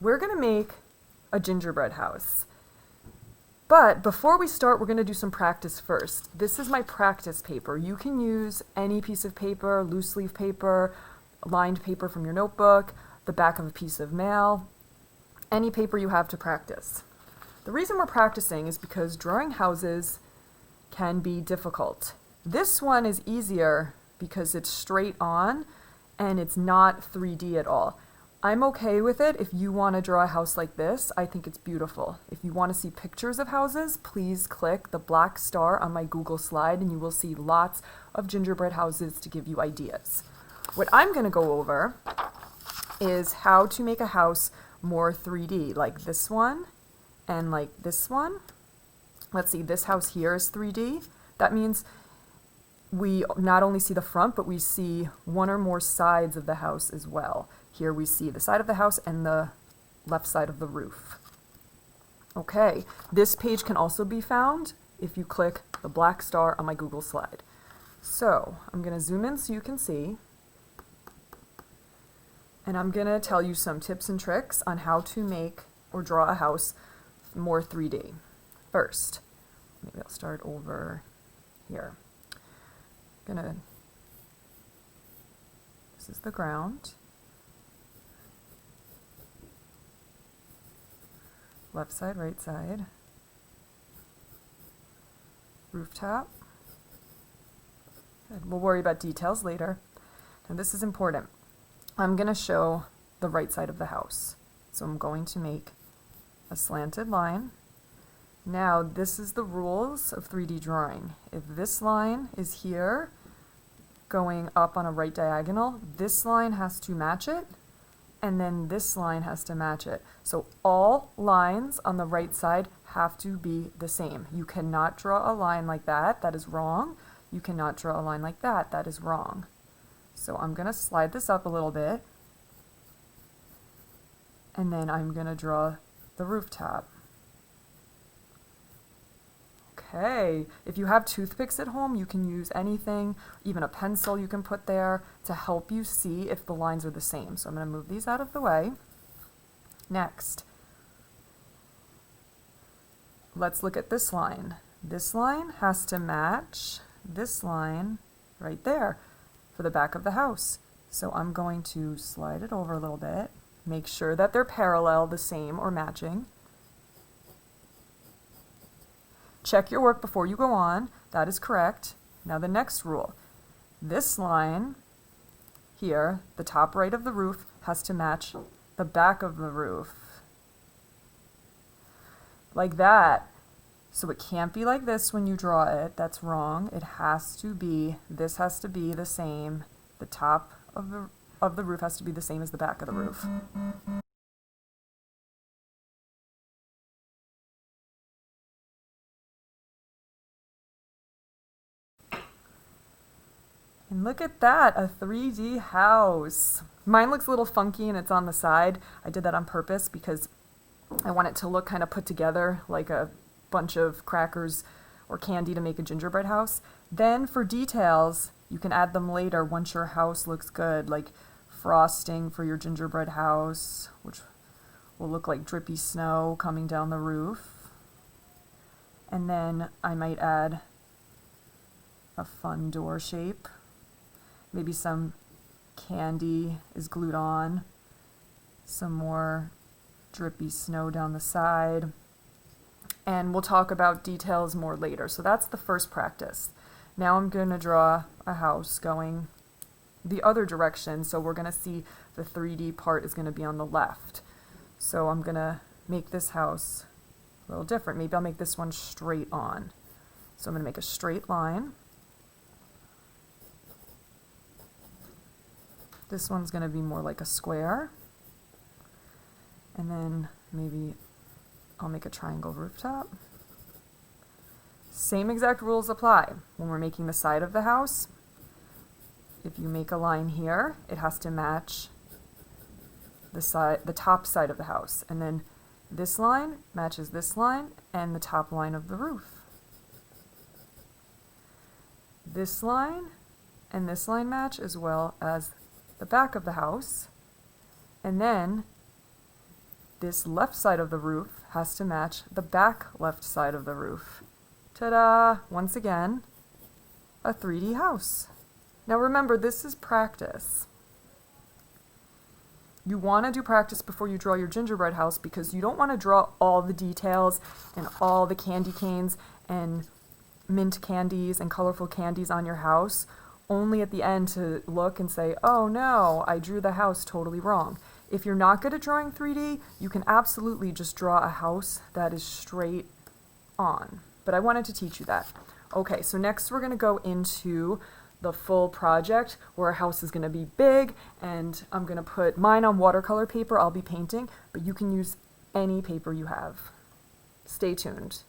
we're going to make a gingerbread house. But before we start, we're going to do some practice first. This is my practice paper. You can use any piece of paper, loose leaf paper, lined paper from your notebook, the back of a piece of mail, any paper you have to practice. The reason we're practicing is because drawing houses can be difficult. This one is easier because it's straight on and it's not 3D at all. I'm okay with it if you want to draw a house like this. I think it's beautiful. If you want to see pictures of houses, please click the black star on my Google slide and you will see lots of gingerbread houses to give you ideas. What I'm going to go over is how to make a house more 3D, like this one and like this one. Let's see, this house here is 3D. That means we not only see the front, but we see one or more sides of the house as well. Here we see the side of the house and the left side of the roof. Okay, this page can also be found if you click the black star on my Google slide. So I'm going to zoom in so you can see. And I'm going to tell you some tips and tricks on how to make or draw a house more 3D. First, maybe I'll start over here. This is the ground. Left side, right side. Rooftop. Good. We'll worry about details later. And this is important. I'm going to show the right side of the house. So I'm going to make a slanted line. Now, this is the rules of 3D drawing. If this line is here, going up on a right diagonal, this line has to match it, and then this line has to match it. So all lines on the right side have to be the same. You cannot draw a line like that. That is wrong. You cannot draw a line like that. That is wrong. So I'm going to slide this up a little bit, and then I'm going to draw the rooftop. Okay, if you have toothpicks at home, you can use anything, even a pencil you can put there to help you see if the lines are the same. So I'm going to move these out of the way. Next, let's look at this line. This line has to match this line right there for the back of the house. So I'm going to slide it over a little bit, make sure that they're parallel, the same, or matching. Check your work before you go on. That is correct. Now the next rule. This line here, the top right of the roof, has to match the back of the roof. Like that. So it can't be like this when you draw it. That's wrong. It has to be, this has to be the same. The top of the roof has to be the same as the back of the roof. And look at that, a 3D house. Mine looks a little funky and it's on the side. I did that on purpose because I want it to look kind of put together like a bunch of crackers or candy to make a gingerbread house. Then for details, you can add them later once your house looks good, like frosting for your gingerbread house, which will look like drippy snow coming down the roof. And then I might add a fun door shape. Maybe some candy is glued on, some more drippy snow down the side, and we'll talk about details more later. So that's the first practice. Now I'm going to draw a house going the other direction, so we're going to see the 3D part is going to be on the left. So I'm going to make this house a little different. Maybe I'll make this one straight on. So I'm going to make a straight line. This one's going to be more like a square. And then maybe I'll make a triangle rooftop. Same exact rules apply when we're making the side of the house. If you make a line here, it has to match the top side of the house. And then this line matches this line and the top line of the roof. This line and this line match as well as the back of the house, and then this left side of the roof has to match the back left side of the roof. Ta-da! Once again, a 3D house. Now remember, this is practice. You want to do practice before you draw your gingerbread house because you don't want to draw all the details and all the candy canes and mint candies and colorful candies on your house, only at the end to look and say, oh no, I drew the house totally wrong. If you're not good at drawing 3D, you can absolutely just draw a house that is straight on. But I wanted to teach you that. Okay, so next we're going to go into the full project where our house is going to be big, and I'm going to put mine on watercolor paper. I'll be painting, but you can use any paper you have. Stay tuned.